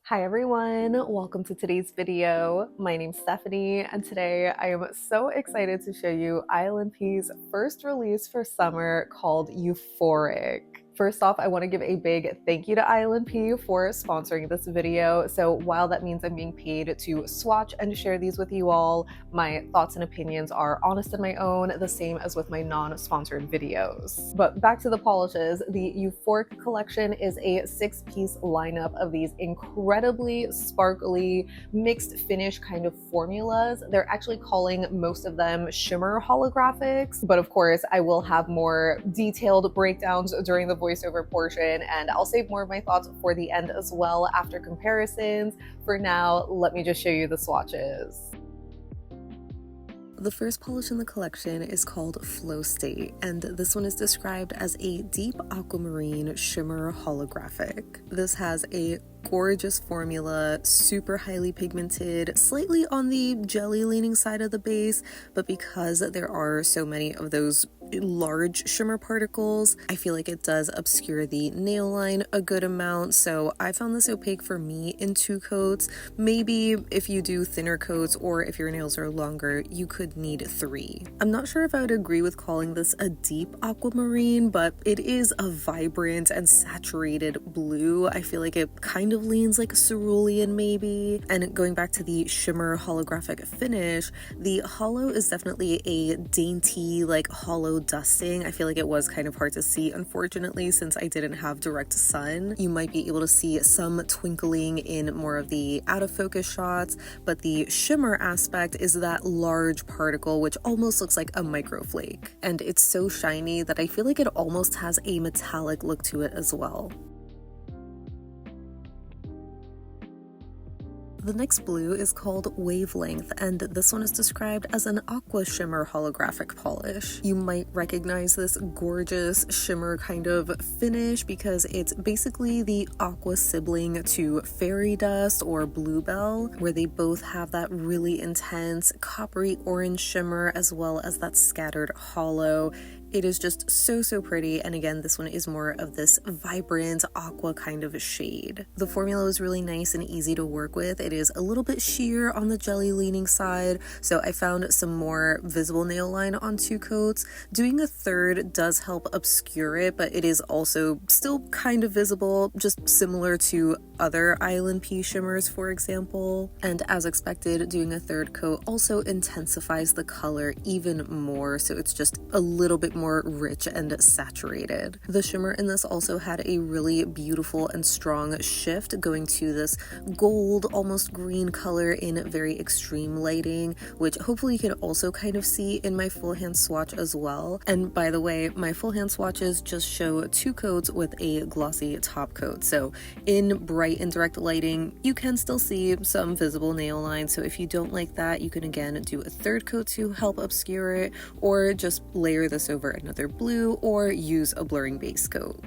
Hi everyone, welcome to today's video. My name's Stephanie and today I am so excited to show you ILNP's first release for summer called EUPHORIC. First off, I want to give a big thank you to ILNP for sponsoring this video. So while that means I'm being paid to swatch and share these with you all, my thoughts and opinions are honest and my own, the same as with my non-sponsored videos. But back to the polishes, the EUPHORIC collection is a 6-piece lineup of these incredibly sparkly, mixed finish kind of formulas. They're actually calling most of them shimmer holographics, but of course I will have more detailed breakdowns during the voiceover portion, and I'll save more of my thoughts for the end as well after comparisons. For now, let me just show you the swatches. The first polish in the collection is called Flow State, and this one is described as a deep aquamarine shimmer holographic. This has a gorgeous formula, super highly pigmented, slightly on the jelly leaning side of the base, but because there are so many of those large shimmer particles, I feel like it does obscure the nail line a good amount, so I found this opaque for me in 2 coats. Maybe if you do thinner coats or if your nails are longer, you could need 3. I'm not sure if I would agree with calling this a deep aquamarine, but it is a vibrant and saturated blue. I feel like it kind of leans like a cerulean maybe. And going back to the shimmer holographic finish, the hollow is definitely a dainty, like hollow dusting. I feel like it was kind of hard to see, unfortunately, since I didn't have direct sun. You might be able to see some twinkling in more of the out of focus shots, but the shimmer aspect is that large particle which almost looks like a microflake, and it's so shiny that I feel like it almost has a metallic look to it as well. The next blue is called Wavelength, and this one is described as an aqua shimmer holographic polish. You might recognize this gorgeous shimmer kind of finish because it's basically the aqua sibling to fairy dust or Bluebell, where they both have that really intense coppery orange shimmer as well as that scattered hollow. It is just so pretty, and again, this one is more of this vibrant aqua kind of a shade. The formula is really nice and easy to work with. It is a little bit sheer on the jelly leaning side, so I found some more visible nail line on 2 coats. Doing a third does help obscure it, but it is also still kind of visible, just similar to other ILNP shimmers, for example. And as expected, doing a third coat also intensifies the color even more, so it's just a little bit more rich and saturated. The shimmer in this also had a really beautiful and strong shift, going to this gold, almost green color in very extreme lighting, which hopefully you can also kind of see in my full hand swatch as well. And by the way, my full hand swatches just show 2 coats with a glossy top coat, so in bright and direct lighting you can still see some visible nail lines, so if you don't like that, you can again do a third coat to help obscure it, or just layer this over another blue or use a blurring base coat.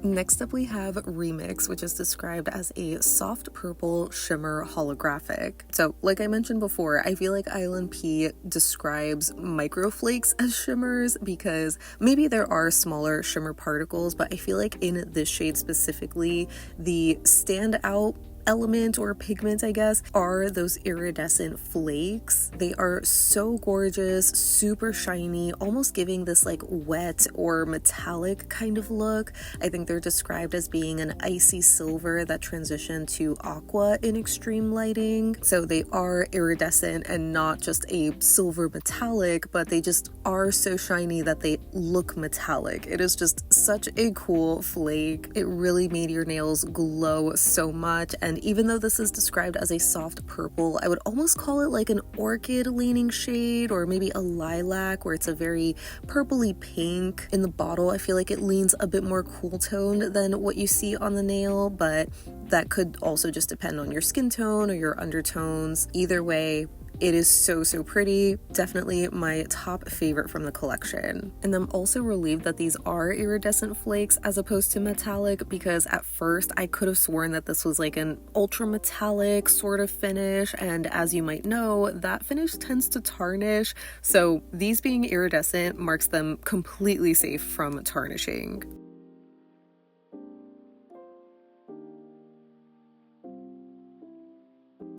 Next up we have Remix, which is described as a soft purple shimmer holographic. So like I mentioned before, I feel like ILNP describes microflakes as shimmers because maybe there are smaller shimmer particles, but I feel like in this shade specifically, the standout element or pigment, I guess, are those iridescent flakes. They are so gorgeous, super shiny, almost giving this like wet or metallic kind of look. I think they're described as being an icy silver that transitioned to aqua in extreme lighting. So they are iridescent and not just a silver metallic, but they just are so shiny that they look metallic. It is just such a cool flake. It really made your nails glow so much, and even though this is described as a soft purple, I would almost call it like an orchid leaning shade, or maybe a lilac where it's a very purpley pink. In the bottle, I feel like it leans a bit more cool toned than what you see on the nail, but that could also just depend on your skin tone or your undertones. Either way, It is so pretty. Definitely my top favorite from the collection. And I'm also relieved that these are iridescent flakes as opposed to metallic, because at first I could have sworn that this was like an ultra metallic sort of finish, and as you might know, that finish tends to tarnish, so these being iridescent marks them completely safe from tarnishing.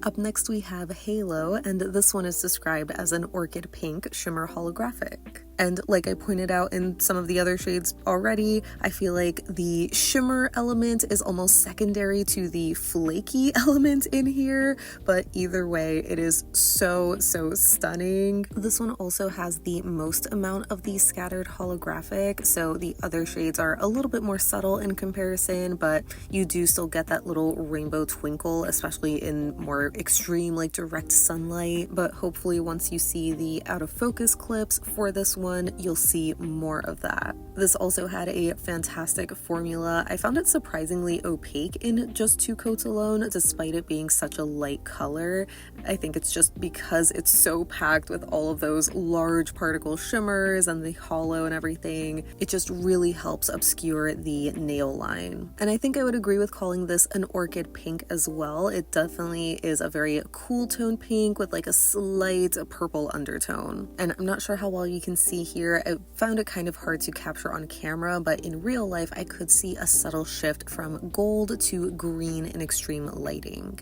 Up next we have Halo, and this one is described as an orchid pink shimmer holographic. And like I pointed out in some of the other shades already, I feel like the shimmer element is almost secondary to the flaky element in here, but either way, it is so stunning. This one also has the most amount of the scattered holographic, so the other shades are a little bit more subtle in comparison, but you do still get that little rainbow twinkle, especially in more extreme like direct sunlight. But hopefully once you see the out of focus clips for this one, you'll see more of that. This also had a fantastic formula. I found it surprisingly opaque in just 2 coats alone, despite it being such a light color. I think it's just because it's so packed with all of those large particle shimmers and the hollow and everything. It just really helps obscure the nail line. And I think I would agree with calling this an orchid pink as well. It definitely is a very cool tone pink with like a slight purple undertone. And I'm not sure how well you can see here. I found it kind of hard to capture on camera, but in real life I could see a subtle shift from gold to green in extreme lighting.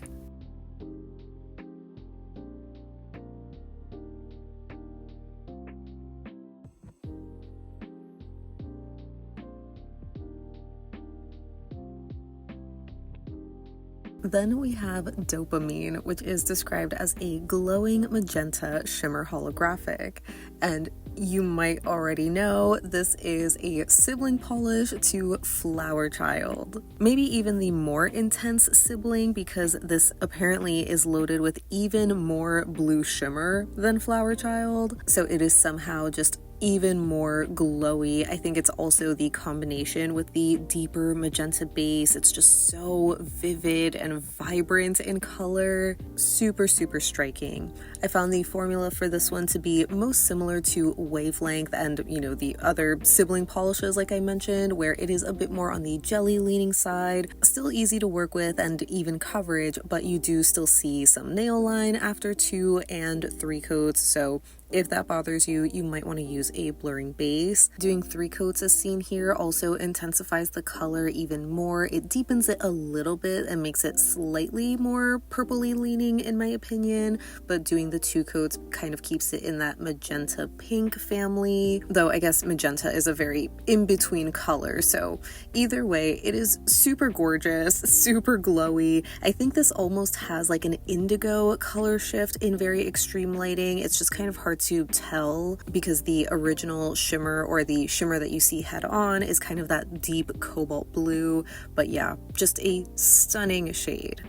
Then we have Dopamine, which is described as a glowing magenta shimmer holographic. And you might already know this is a sibling polish to Flower Child. Maybe even the more intense sibling, because this apparently is loaded with even more blue shimmer than Flower Child. So it is somehow just even more glowy. I think it's also the combination with the deeper magenta base. It's just so vivid and vibrant in color. Super striking. I found the formula for this one to be most similar to Wavelength and, you know, the other sibling polishes like I mentioned, where it is a bit more on the jelly leaning side. Still easy to work with and even coverage, but you do still see some nail line after 2 and 3 coats, so if that bothers you, you might want to use a blurring base. Doing 3 coats as seen here also intensifies the color even more. It deepens it a little bit and makes it slightly more purpley leaning in my opinion, but doing the 2 coats kind of keeps it in that magenta pink family, though I guess magenta is a very in-between color, so either way, it is super gorgeous, super glowy. I think this almost has like an indigo color shift in very extreme lighting. It's just kind of hard to tell because the original shimmer, or the shimmer that you see head on, is kind of that deep cobalt blue, but yeah, just a stunning shade.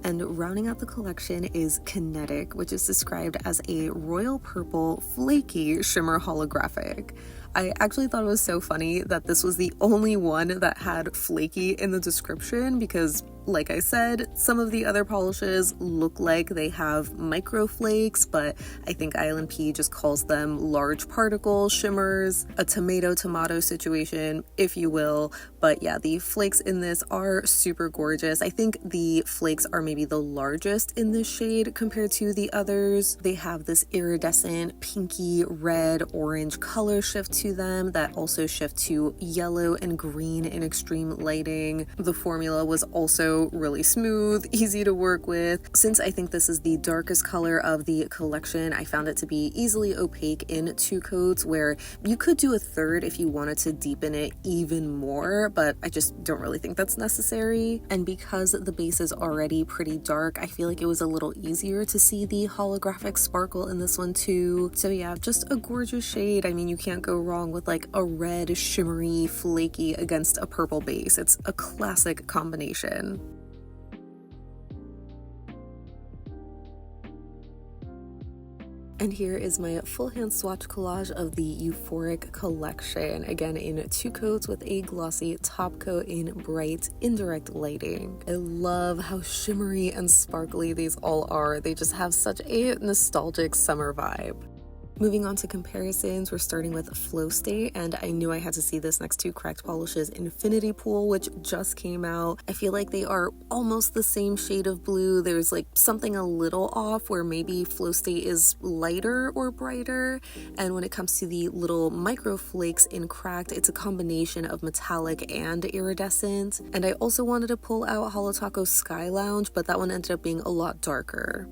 And rounding out the collection is Kinetic, which is described as a royal purple flaky shimmer holographic. I actually thought it was so funny that this was the only one that had flaky in the description, because like I said, some of the other polishes look like they have micro flakes, but I think ILNP just calls them large particle shimmers, a tomato situation, if you will. But yeah, the flakes in this are super gorgeous. I think the flakes are maybe the largest in this shade compared to the others. They have this iridescent pinky red orange color shift to them that also shift to yellow and green in extreme lighting. The formula was also really smooth, easy to work with. Since I think this is the darkest color of the collection, I found it to be easily opaque in 2 coats, where you could do a 3rd if you wanted to deepen it even more, but I just don't really think that's necessary. And because the base is already pretty dark, I feel like it was a little easier to see the holographic sparkle in this one too. So yeah, just a gorgeous shade. I mean, you can't go wrong with like a red shimmery flaky against a purple base. It's a classic combination. And here is my full hand swatch collage of the EUPHORIC collection, again in 2 coats with a glossy top coat in bright indirect lighting. I love how shimmery and sparkly these all are. They just have such a nostalgic summer vibe. Moving on to comparisons, we're starting with Flow State, and I knew I had to see this next to Cracked Polish's Infinity Pool, which just came out. I feel like they are almost the same shade of blue. There's like something a little off where maybe Flow State is lighter or brighter, and when it comes to the little micro flakes in Cracked, it's a combination of metallic and iridescent. And I also wanted to pull out Holotaco Sky Lounge, but that one ended up being a lot darker.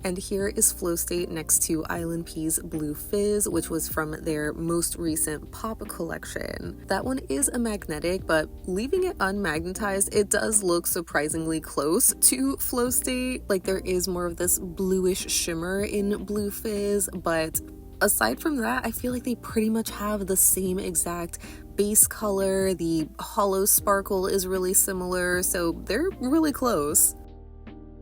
And here is Flow State next to ILNP's Blue Fizz, which was from their most recent pop collection. That one is a magnetic, but leaving it unmagnetized, it does look surprisingly close to Flow State. Like, there is more of this bluish shimmer in Blue Fizz, but aside from that, I feel like they pretty much have the same exact base color. The hollow sparkle is really similar, so they're really close.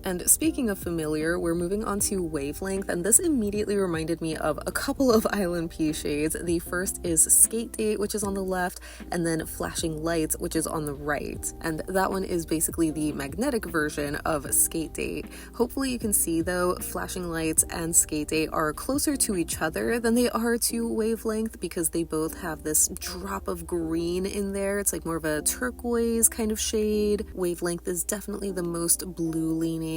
And speaking of familiar, we're moving on to Wavelength, and this immediately reminded me of a couple of ILNP shades. The first is Skate Date, which is on the left, and then Flashing Lights, which is on the right. And that one is basically the magnetic version of Skate Date. Hopefully you can see though, Flashing Lights and Skate Date are closer to each other than they are to Wavelength, because they both have this drop of green in there. It's like more of a turquoise kind of shade. Wavelength is definitely the most blue leaning,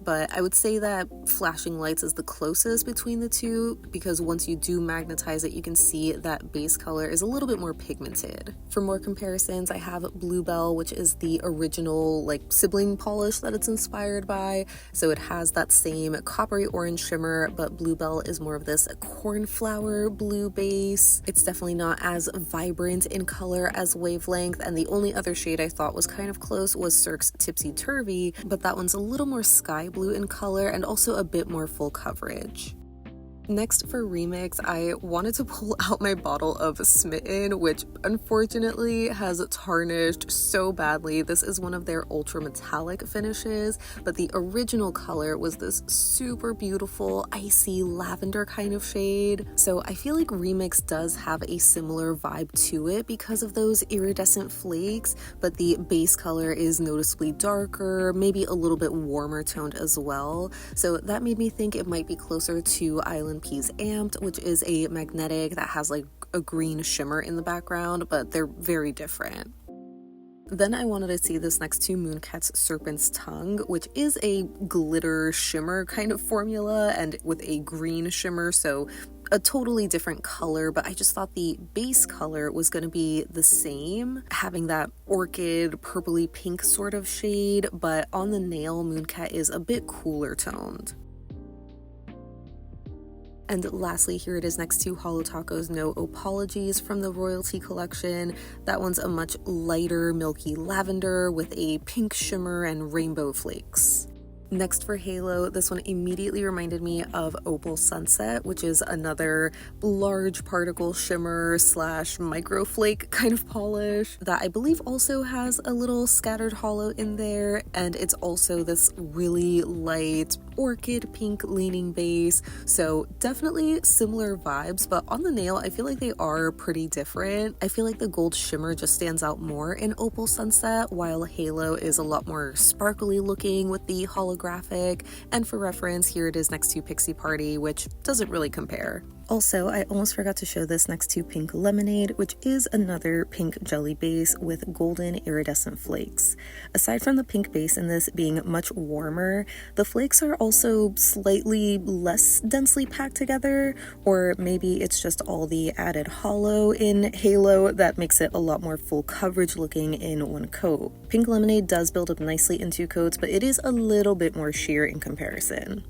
but I would say that Flashing Lights is the closest between the two, because once you do magnetize it, you can see that base color is a little bit more pigmented. For more comparisons, I have Bluebell, which is the original like sibling polish that it's inspired by. So it has that same coppery orange shimmer, but Bluebell is more of this cornflower blue base. It's definitely not as vibrant in color as Wavelength, and the only other shade I thought was kind of close was Cirque's Tipsy Turvy, but that one's a little more sky blue in color and also a bit more full coverage. Next for Remix, I wanted to pull out my bottle of Smitten, which unfortunately has tarnished so badly. This is one of their ultra metallic finishes, but the original color was this super beautiful icy lavender kind of shade. So I feel like Remix does have a similar vibe to it because of those iridescent flakes, but the base color is noticeably darker, maybe a little bit warmer toned as well. So that made me think it might be closer to ILNP's Amped, which is a magnetic that has like a green shimmer in the background, but they're very different. Then I wanted to see this next to Mooncat's Serpent's Tongue, which is a glitter shimmer kind of formula and with a green shimmer, so a totally different color, but I just thought the base color was going to be the same, having that orchid purpley pink sort of shade, but on the nail, Mooncat is a bit cooler toned. And lastly, here it is next to Holotaco's No Opalogies from the Royalty collection. That one's a much lighter milky lavender with a pink shimmer and rainbow flakes. Next for Halo, this one immediately reminded me of Opal Sunset, which is another large particle shimmer slash microflake kind of polish that I believe also has a little scattered hollow in there, and it's also this really light orchid pink leaning base, so definitely similar vibes, but on the nail I feel like they are pretty different. I feel like the gold shimmer just stands out more in Opal Sunset, while Halo is a lot more sparkly looking with the holographic, and for reference, here it is next to Pixie Party, which doesn't really compare. Also, I almost forgot to show this next to Pink Lemonade, which is another pink jelly base with golden iridescent flakes. Aside from the pink base in this being much warmer, the flakes are also slightly less densely packed together, or maybe it's just all the added hollow in Halo that makes it a lot more full coverage looking in one coat. Pink Lemonade does build up nicely in 2 coats, but it is a little bit more sheer in comparison.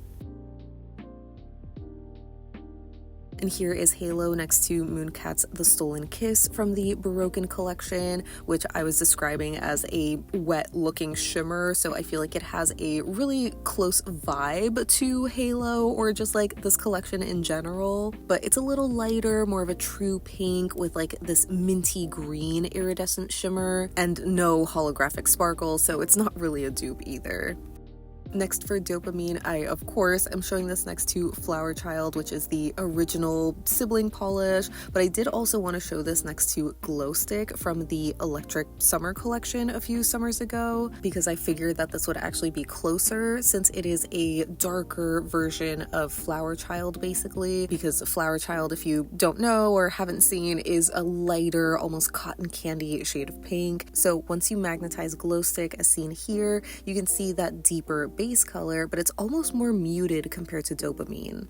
And here is Halo next to Mooncat's The Stolen Kiss from the Baroque collection, which I was describing as a wet looking shimmer, so I feel like it has a really close vibe to Halo or just like this collection in general, but it's a little lighter, more of a true pink with like this minty green iridescent shimmer and no holographic sparkle, so it's not really a dupe either. Next for Dopamine, I of course am showing this next to Flower Child, which is the original sibling polish, but I did also want to show this next to Glowstick from the Electric Summer collection a few summers ago, because I figured that this would actually be closer since it is a darker version of Flower Child basically, because Flower Child, if you don't know or haven't seen, is a lighter, almost cotton candy shade of pink. So once you magnetize Glowstick as seen here, you can see that deeper base color, but it's almost more muted compared to Dopamine.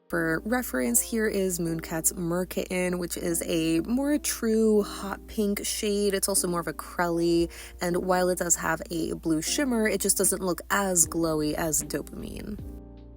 For reference, here is Mooncat's Merkitten, which is a more true hot pink shade. It's also more of a crelly, and while it does have a blue shimmer, it just doesn't look as glowy as Dopamine.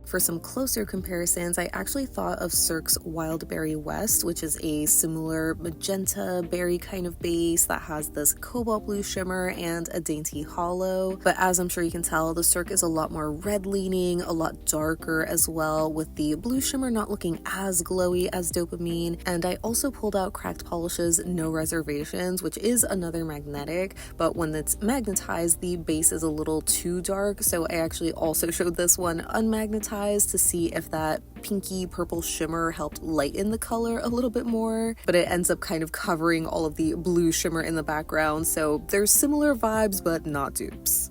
For some closer comparisons, I actually thought of Cirque's Wild Berry West, which is a similar magenta berry kind of base that has this cobalt blue shimmer and a dainty hollow. But as I'm sure you can tell, the Cirque is a lot more red leaning, a lot darker as well, with the blue shimmer not looking as glowy as Dopamine. And I also pulled out Cracked Polish's No Reservations, which is another magnetic, but when it's magnetized, the base is a little too dark, so I actually also showed this one unmagnetized to see if that pinky purple shimmer helped lighten the color a little bit more, but it ends up kind of covering all of the blue shimmer in the background, so there's similar vibes but not dupes.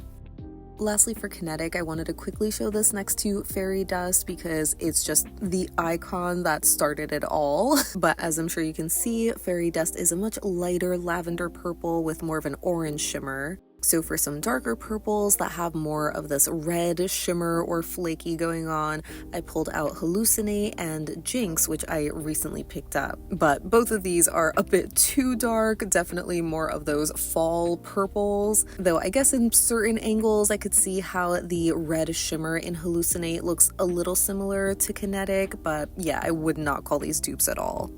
Lastly, for Kinetic, I wanted to quickly show this next to Fairy Dust because it's just the icon that started it all. But as I'm sure you can see, Fairy Dust is a much lighter lavender purple with more of an orange shimmer. So for some darker purples that have more of this red shimmer or flaky going on, I pulled out Hallucinate and Jinx, which I recently picked up. But both of these are a bit too dark, definitely more of those fall purples. Though I guess in certain angles I could see how the red shimmer in Hallucinate looks a little similar to Kinetic, but yeah, I would not call these dupes at all.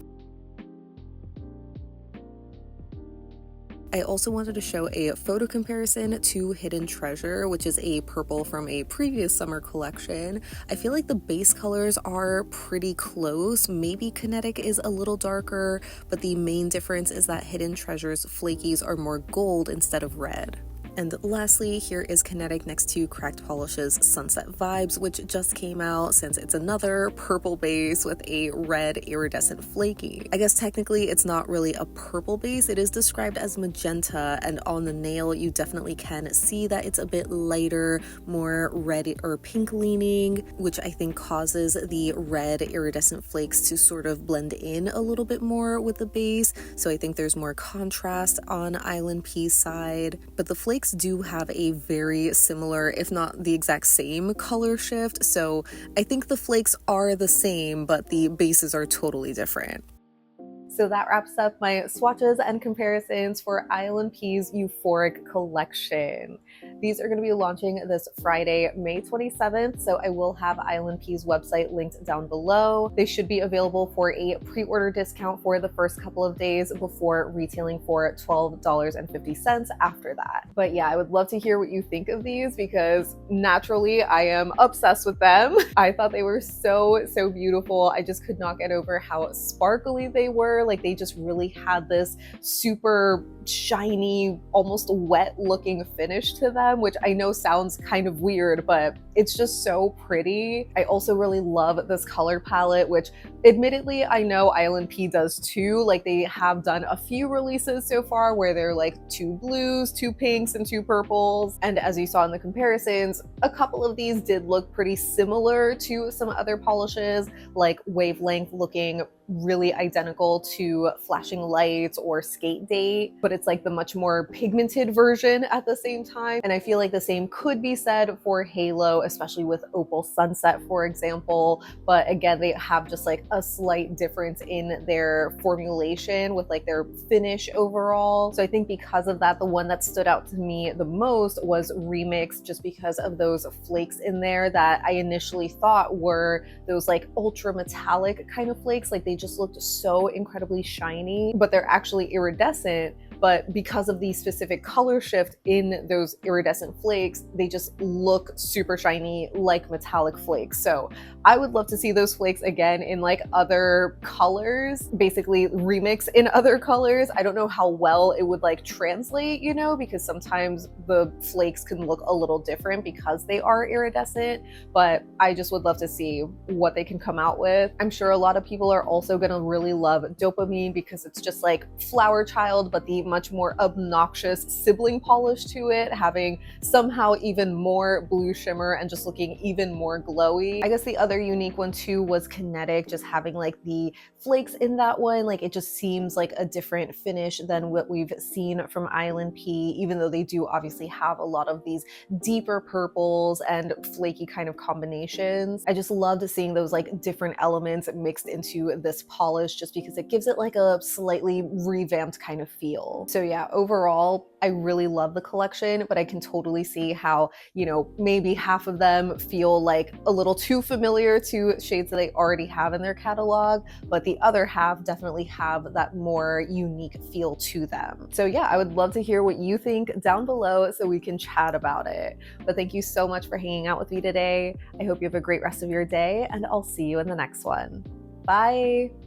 I also wanted to show a photo comparison to Hidden Treasure, which is a purple from a previous summer collection. I feel like the base colors are pretty close. Maybe Kinetic is a little darker, but the main difference is that Hidden Treasure's flakies are more gold instead of red. And lastly, here is Kinetic next to Cracked Polish's Sunset Vibes, which just came out since it's another purple base with a red iridescent flaky. I guess technically it's not really a purple base, it is described as magenta, and on the nail you definitely can see that it's a bit lighter, more red or pink leaning, which I think causes the red iridescent flakes to sort of blend in a little bit more with the base. So I think there's more contrast on ILNP's side, but the flakes do have a very similar, if not the exact same, color shift, so I think the flakes are the same, but the bases are totally different. So that wraps up my swatches and comparisons for ILNP's EUPHORIC collection. These are going to be launching this Friday, May 27th, so I will have ILNP's website linked down below. They should be available for a pre-order discount for the first couple of days before retailing for $12.50 after that. But yeah, I would love to hear what you think of these because naturally I am obsessed with them. I thought they were so beautiful. I just could not get over how sparkly they were. Like they just really had this super shiny, almost wet looking finish to them, which I know sounds kind of weird, but it's just so pretty. I also really love this color palette, which admittedly I know ILNP does too. Like they have done a few releases so far where they're like 2 blues, 2 pinks, and 2 purples. And as you saw in the comparisons, a couple of these did look pretty similar to some other polishes, like Wavelength looking really identical to Flashing Lights or Skate Date, but it's like the much more pigmented version at the same time. And I feel like the same could be said for Halo, especially with Opal Sunset, for example. But again, they have just like a slight difference in their formulation with like their finish overall. So I think because of that, the one that stood out to me the most was Remix, just because of those flakes in there that I initially thought were those like ultra metallic kind of flakes. Like they just looked so incredibly shiny, but they're actually iridescent. But because of the specific color shift in those iridescent flakes, they just look super shiny like metallic flakes. So I would love to see those flakes again in like other colors, basically remix in other colors. I don't know how well it would like translate, you know, because sometimes the flakes can look a little different because they are iridescent, but I just would love to see what they can come out with. I'm sure a lot of people are also gonna really love Dopamine because it's just like Flower Child, but the much more obnoxious sibling polish to it, having somehow even more blue shimmer and just looking even more glowy. I guess the other unique one too was Kinetic, just having like the flakes in that one. Like it just seems like a different finish than what we've seen from ILNP, even though they do obviously have a lot of these deeper purples and flaky kind of combinations. I just loved seeing those like different elements mixed into this polish just because it gives it like a slightly revamped kind of feel. So yeah, overall, I really love the collection, but I can totally see how, you know, maybe half of them feel like a little too familiar to shades that they already have in their catalog, but the other half definitely have that more unique feel to them. So yeah, I would love to hear what you think down below so we can chat about it. But thank you so much for hanging out with me today. I hope you have a great rest of your day, and I'll see you in the next one. Bye!